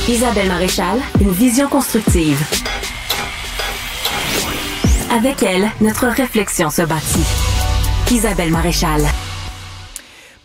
Isabelle Maréchal, une vision constructive. Avec elle, notre réflexion se bâtit. Isabelle Maréchal.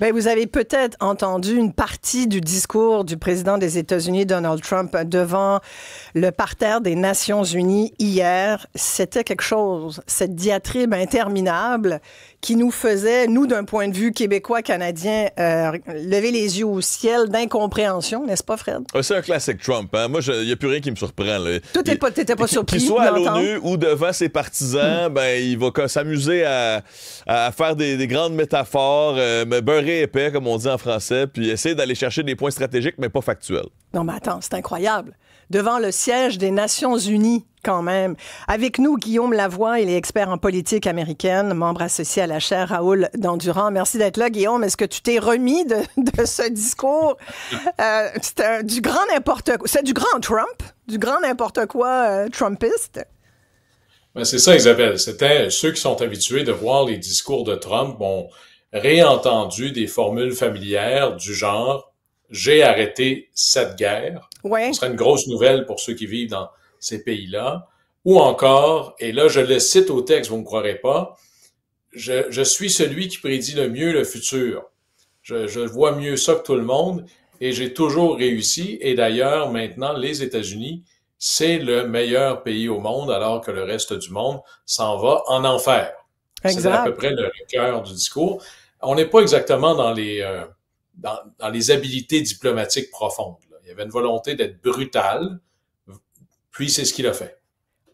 Bien, vous avez peut-être entendu une partie du discours du président des États-Unis, Donald Trump, devant le parterre des Nations unies hier. C'était quelque chose, cette diatribe interminable qui nous faisait, nous, d'un point de vue québécois-canadien, lever les yeux au ciel d'incompréhension, n'est-ce pas, Fred? C'est un classique Trump. Hein? Moi, il n'y a plus rien qui me surprend. Là. Toi, t'étais pas surpris qu'il soit à d'entendre? l'ONU ou devant ses partisans, ben, il va s'amuser à faire des grandes métaphores, me beurrer épais, comme on dit en français, puis essayer d'aller chercher des points stratégiques, mais pas factuels. Non, mais attends, c'est incroyable. Devant le siège des Nations unies, quand même. Avec nous, Guillaume Lavoie, il est expert en politique américaine, membre associé à la chaire Raoul Dandurand. Merci d'être là, Guillaume. Est-ce que tu t'es remis de ce discours? C'était du grand n'importe quoi. C'est du grand Trump, du grand n'importe quoi trumpiste. Ben c'est ça, Isabelle. C'était ceux qui sont habitués de voir les discours de Trump ont réentendu des formules familières du genre « j'ai arrêté cette guerre ». Ouais. Ce serait une grosse nouvelle pour ceux qui vivent dans ces pays-là. Ou encore, et là je le cite au texte, vous ne me croirez pas, je suis celui qui prédit le mieux le futur. Je vois mieux ça que tout le monde et j'ai toujours réussi. Et d'ailleurs, maintenant, les États-Unis, c'est le meilleur pays au monde alors que le reste du monde s'en va en enfer. C'est à peu près le cœur du discours. On n'est pas exactement dans les habiletés diplomatiques profondes. Là. Il y avait une volonté d'être brutal, puis c'est ce qu'il a fait.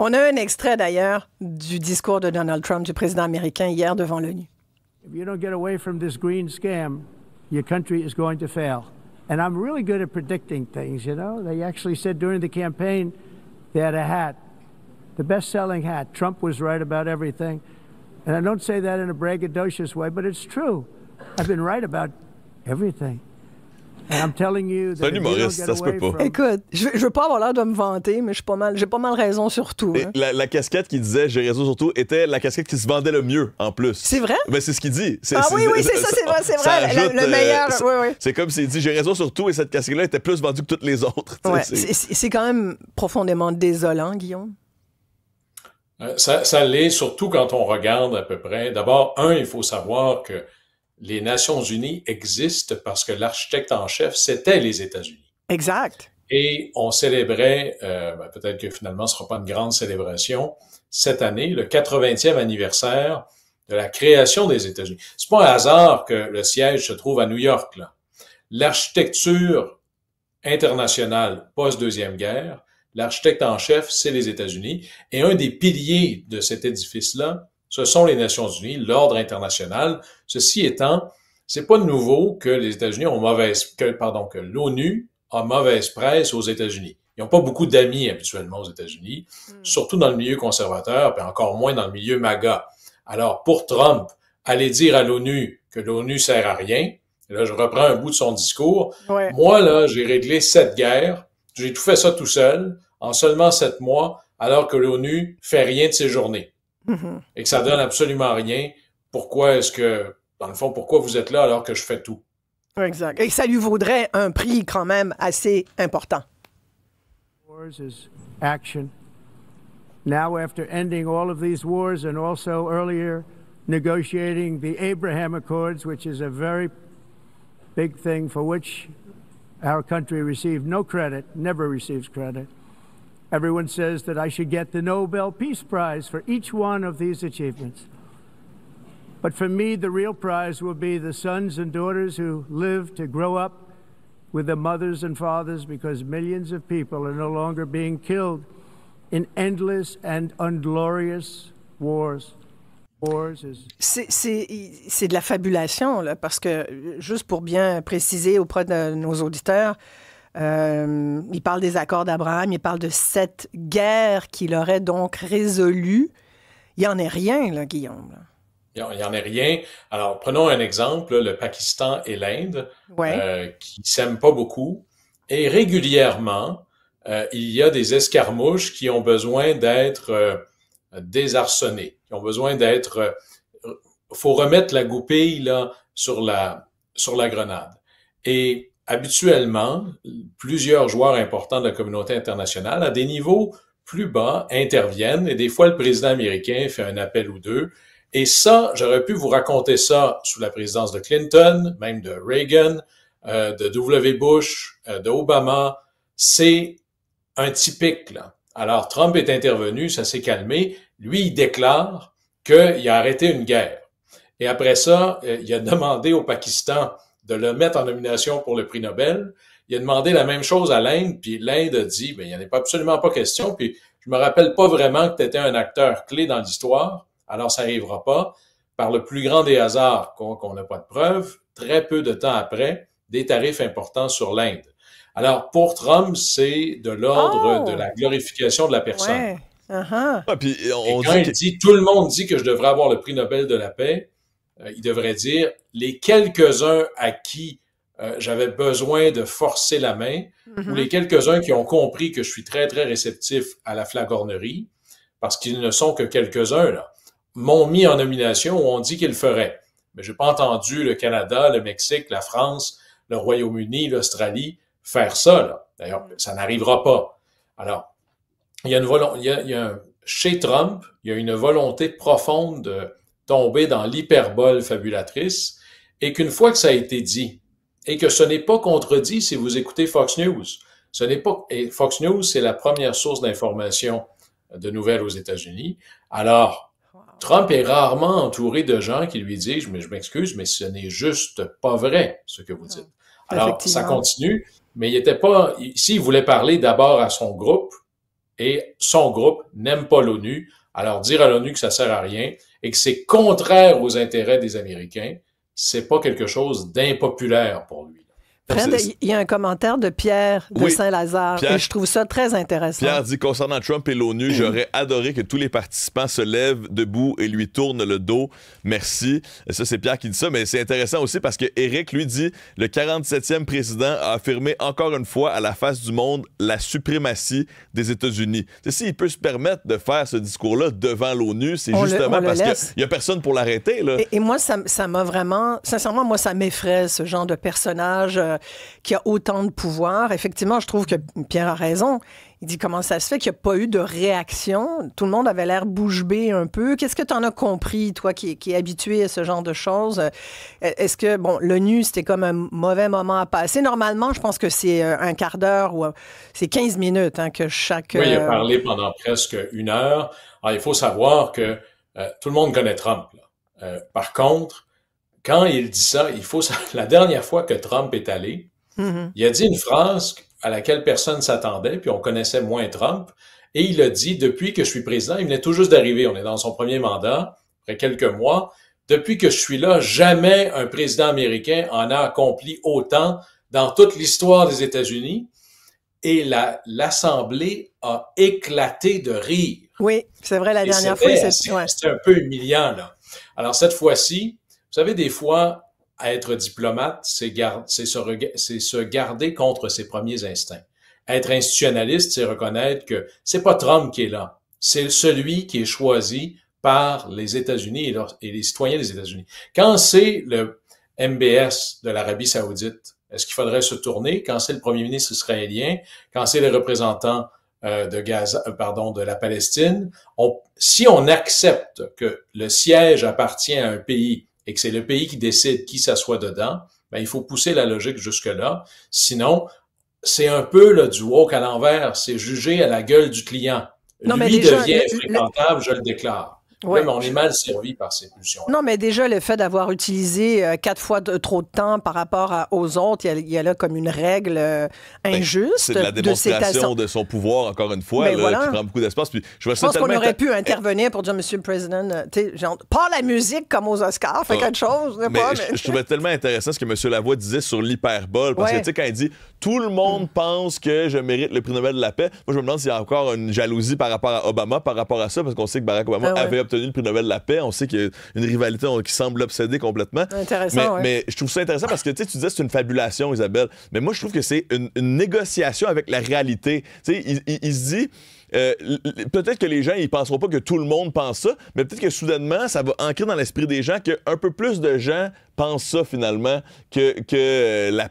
On a un extrait d'ailleurs du discours de Donald Trump, du président américain, hier devant l'ONU. If you don't get away from this green scam, your country is going to fail. And I'm really good at predicting things, you know. They actually said during the campaign they had a hat, the best-selling hat. Trump was right about everything. And I don't say that in a braggadocious way, but it's true. I've been right about everything. And I'm telling you that c'est un humoriste, ça se peut pas. Écoute, je veux pas avoir l'air de me vanter, mais j'ai pas mal raison sur tout. Hein. La casquette qui disait « j'ai raison sur tout » était la casquette qui se vendait le mieux, en plus. C'est vrai? Ben, c'est ce qu'il dit. Oui, c'est ça, c'est vrai. Ajoute, le meilleur, oui. C'est comme s'il dit « j'ai raison sur tout » et cette casquette-là était plus vendue que toutes les autres. Ouais, c'est quand même profondément désolant, Guillaume. Ça l'est, surtout quand on regarde à peu près. D'abord, il faut savoir que les Nations unies existent parce que l'architecte en chef, c'était les États-Unis. Exact. Et on célébrait, peut-être que finalement ce sera pas une grande célébration, cette année, le 80e anniversaire de la création des États-Unis. C'est pas un hasard que le siège se trouve à New York, là. L'architecture internationale post-Deuxième Guerre, l'architecte en chef, c'est les États-Unis. Et un des piliers de cet édifice-là, ce sont les Nations unies, l'ordre international. Ceci étant, c'est pas nouveau que les États-Unis que l'ONU a mauvaise presse aux États-Unis. Ils n'ont pas beaucoup d'amis habituellement aux États-Unis, surtout dans le milieu conservateur, puis encore moins dans le milieu MAGA. Alors, pour Trump, aller dire à l'ONU que l'ONU sert à rien, et là, je reprends un bout de son discours. Ouais. Moi, là, j'ai réglé 7 guerres. J'ai tout fait ça tout seul, en seulement 7 mois, alors que l'ONU fait rien de ses journées. Et que ça donne absolument rien. Pourquoi vous êtes là alors que je fais tout? Exact. Et ça lui vaudrait un prix quand même assez important. Wars is action. Now, after ending all of these wars and also earlier negotiating the Abraham Accords, which is a very big thing for which our country received no credit, never receives credit. Everyone says that I should get the Nobel Peace Prize for each one of these achievements. But for me, the real prize will be the sons and daughters who live to grow up with their mothers and fathers, because millions of people are no longer being killed in endless and unglorious wars. C'est de la fabulation, là, parce que, juste pour bien préciser auprès de nos auditeurs, il parle des accords d'Abraham, il parle de 7 guerres qu'il aurait donc résolues. Il n'y en est rien, là, Guillaume. Là. Il n'y en est rien. Alors, prenons un exemple, là, le Pakistan et l'Inde, qui s'aiment pas beaucoup. Et régulièrement, il y a des escarmouches qui ont besoin d'être désarçonnées, qui ont besoin d'être... faut remettre la goupille là, sur la grenade. Et habituellement, plusieurs joueurs importants de la communauté internationale, à des niveaux plus bas, interviennent, et des fois, le président américain fait un appel ou deux. Et ça, j'aurais pu vous raconter ça sous la présidence de Clinton, même de Reagan, de W. Bush, de Obama. C'est un typique, là. Alors, Trump est intervenu, ça s'est calmé. Lui, il déclare qu'il a arrêté une guerre. Et après ça, il a demandé au Pakistan de le mettre en nomination pour le prix Nobel. Il a demandé la même chose à l'Inde, puis l'Inde a dit, il n'y en a absolument pas question, puis je me rappelle pas vraiment que tu étais un acteur clé dans l'histoire, alors ça n'arrivera pas. Par le plus grand des hasards, qu'on n'a pas de preuves, très peu de temps après, des tarifs importants sur l'Inde. Alors, pour Trump, c'est de l'ordre de la glorification de la personne. Ouais. Uh-huh. Puis quand il dit, tout le monde dit que je devrais avoir le prix Nobel de la paix, il devrait dire, les quelques-uns à qui j'avais besoin de forcer la main, ou les quelques-uns qui ont compris que je suis très, très réceptif à la flagornerie, parce qu'ils ne sont que quelques-uns, là, m'ont mis en nomination ou ont dit qu'ils le feraient. Mais j'ai pas entendu le Canada, le Mexique, la France, le Royaume-Uni, l'Australie faire ça, là. D'ailleurs, ça n'arrivera pas. Alors, il y a chez Trump, il y a une volonté profonde de tomber dans l'hyperbole fabulatrice, et qu'une fois que ça a été dit, et que ce n'est pas contredit si vous écoutez Fox News, et Fox News, c'est la première source d'information de nouvelles aux États-Unis. Alors, Trump est rarement entouré de gens qui lui disent, mais je m'excuse, mais ce n'est juste pas vrai, ce que vous dites. Alors, ça continue, mais ici, il voulait parler d'abord à son groupe, et son groupe n'aime pas l'ONU. Alors, dire à l'ONU que ça sert à rien et que c'est contraire aux intérêts des Américains, c'est pas quelque chose d'impopulaire pour lui. Fred, il y a un commentaire de Pierre de Saint-Lazare et je trouve ça très intéressant. Pierre dit, concernant Trump et l'ONU, j'aurais adoré que tous les participants se lèvent debout et lui tournent le dos. Merci. Et ça, c'est Pierre qui dit ça, mais c'est intéressant aussi parce que Éric, lui, dit, le 47e président a affirmé encore une fois à la face du monde la suprématie des États-Unis. S'il peut se permettre de faire ce discours-là devant l'ONU, c'est justement parce qu'il n'y a personne pour l'arrêter. Et moi, ça m'a vraiment... Sincèrement, moi, ça m'effraie, ce genre de personnage... qui a autant de pouvoir. Effectivement, je trouve que Pierre a raison. Il dit comment ça se fait qu'il n'y a pas eu de réaction. Tout le monde avait l'air bouche bée un peu. Qu'est-ce que tu en as compris, toi, qui est habitué à ce genre de choses? Est-ce que, l'ONU, c'était comme un mauvais moment à passer? Normalement, je pense que c'est un quart d'heure ou c'est 15 minutes que chaque... Oui, il a parlé pendant presque 1 heure. Alors, il faut savoir que tout le monde connaît Trump, là. Par contre, quand il dit ça, la dernière fois que Trump est allé, il a dit une phrase à laquelle personne s'attendait, puis on connaissait moins Trump, et il a dit, depuis que je suis président, il venait tout juste d'arriver, on est dans son premier mandat, après quelques mois, depuis que je suis là, jamais un président américain en a accompli autant dans toute l'histoire des États-Unis, et l'Assemblée a éclaté de rire. Oui, c'est vrai, la dernière fois, c'était un peu humiliant, là. Alors, cette fois-ci, vous savez, des fois, être diplomate, c'est se garder contre ses premiers instincts. Être institutionnaliste, c'est reconnaître que c'est pas Trump qui est là. C'est celui qui est choisi par les États-Unis et les citoyens des États-Unis. Quand c'est le MBS de l'Arabie Saoudite, est-ce qu'il faudrait se tourner? Quand c'est le premier ministre israélien, quand c'est les représentants de la Palestine, si on accepte que le siège appartient à un pays et que c'est le pays qui décide qui s'assoit dedans, il faut pousser la logique jusque-là. Sinon, c'est un peu du woke à l'envers, c'est juger à la gueule du client. Lui devient fréquentable, je le déclare. Ouais. Mais on est mal servi par ces pulsions. Non, mais déjà, le fait d'avoir utilisé 4 fois trop de temps par rapport aux autres, il y a là comme une règle injuste. C'est de la démonstration de son pouvoir, encore une fois, qui prend beaucoup d'espace. Puis, je pense qu'on aurait pu intervenir pour dire, Monsieur le Président, pas la musique comme aux Oscars, fait quelque chose. Je trouvais tellement intéressant ce que M. Lavoie disait sur l'hyperbole. Parce que, quand il dit « Tout le monde pense que je mérite le prix Nobel de la paix », moi, je me demande s'il y a encore une jalousie par rapport à Obama, par rapport à ça, parce qu'on sait que Barack Obama avait obtenu le prix Nobel de la paix. On sait qu'il y a une rivalité qui semble l'obséder complètement. Intéressant, mais je trouve ça intéressant parce que tu disais c'est une fabulation, Isabelle. Mais moi, je trouve que c'est une négociation avec la réalité. Il se dit... peut-être que les gens ils penseront pas que tout le monde pense ça, mais peut-être que soudainement ça va ancrer dans l'esprit des gens qu'un peu plus de gens pensent ça finalement que la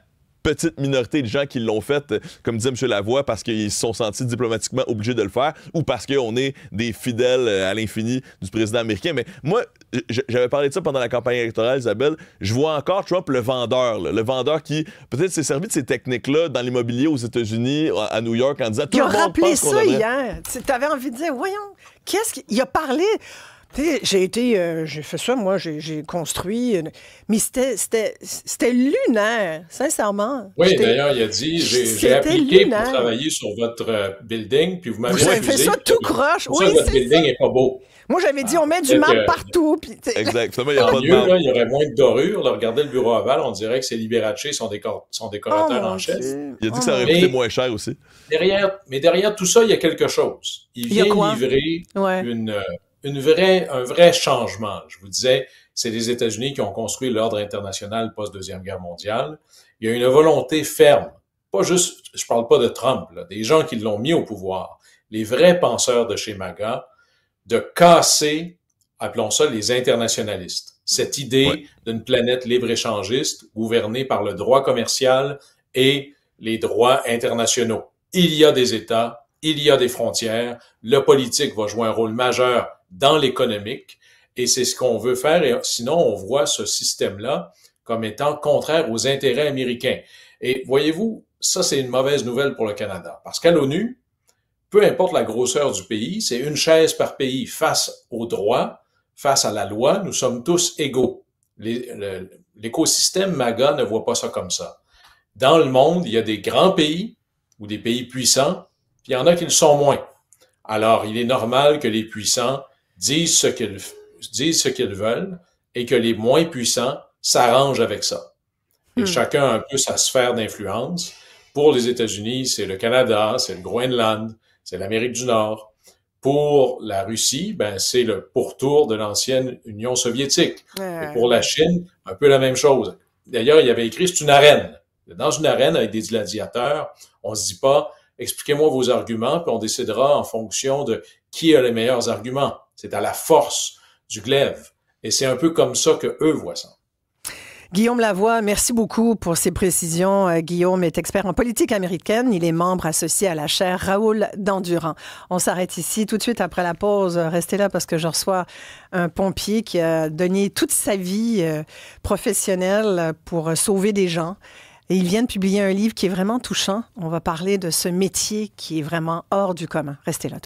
petite minorité de gens qui l'ont fait, comme disait M. Lavoie, parce qu'ils se sont sentis diplomatiquement obligés de le faire ou parce qu'on est des fidèles à l'infini du président américain. Mais moi, j'avais parlé de ça pendant la campagne électorale, Isabelle. Je vois encore Trump le vendeur. Le vendeur qui, peut-être, s'est servi de ces techniques-là dans l'immobilier aux États-Unis, à New York, en disant tout il le a monde rappelé pense qu'on ça devrait... hier. Tu avais envie de dire, voyons, qu'est-ce qu'il a parlé? J'ai fait ça, moi, j'ai construit, mais c'était lunaire, sincèrement. Oui, d'ailleurs, il a dit, j'ai appliqué lunaire. pour travailler sur votre building, puis vous m'avez Vous avez refusé. fait ça tout croche. Oui, votre building n'est pas beau. Moi, j'avais dit, on met du marbre partout. Puis, exact. Finalement, il n'y a pas de mieux, marbre. là, il y aurait moins de dorures. Là, regardez le bureau aval, on dirait que c'est Liberace, son décorateur en chef. Il a dit que ça aurait coûté moins cher aussi. Derrière tout ça, il y a quelque chose. Il vient livrer un vrai changement. Je vous disais, c'est les États-Unis qui ont construit l'ordre international post-Deuxième Guerre mondiale. Il y a une volonté ferme. Pas juste, je parle pas de Trump, là, des gens qui l'ont mis au pouvoir. Les vrais penseurs de chez MAGA, de casser, appelons ça les internationalistes. Cette idée d'une planète libre-échangiste gouvernée par le droit commercial et les droits internationaux. Il y a des États, il y a des frontières, le politique va jouer un rôle majeur dans l'économique et c'est ce qu'on veut faire. Et sinon, on voit ce système-là comme étant contraire aux intérêts américains. Et voyez-vous, ça c'est une mauvaise nouvelle pour le Canada parce qu'à l'ONU, peu importe la grosseur du pays, c'est une chaise par pays face au droit, face à la loi, nous sommes tous égaux. L'écosystème MAGA ne voit pas ça comme ça. Dans le monde, il y a des grands pays ou des pays puissants, puis il y en a qui le sont moins. Alors, il est normal que les puissants disent ce qu'ils veulent et que les moins puissants s'arrangent avec ça. Et chacun a un peu sa sphère d'influence. Pour les États-Unis, c'est le Canada, c'est le Groenland, c'est l'Amérique du Nord. Pour la Russie, ben, c'est le pourtour de l'ancienne Union soviétique. Et pour la Chine, un peu la même chose. D'ailleurs, il y avait écrit, c'est une arène. Dans une arène avec des gladiateurs, on se dit pas, expliquez-moi vos arguments, puis on décidera en fonction de qui a les meilleurs arguments. C'est à la force du glaive. Et c'est un peu comme ça que eux voient ça. Guillaume Lavoie, merci beaucoup pour ces précisions. Guillaume est expert en politique américaine. Il est membre associé à la chaire Raoul Dandurand. On s'arrête ici tout de suite après la pause. Restez là parce que je reçois un pompier qui a donné toute sa vie professionnelle pour sauver des gens. Et il vient de publier un livre qui est vraiment touchant. On va parler de ce métier qui est vraiment hors du commun. Restez là.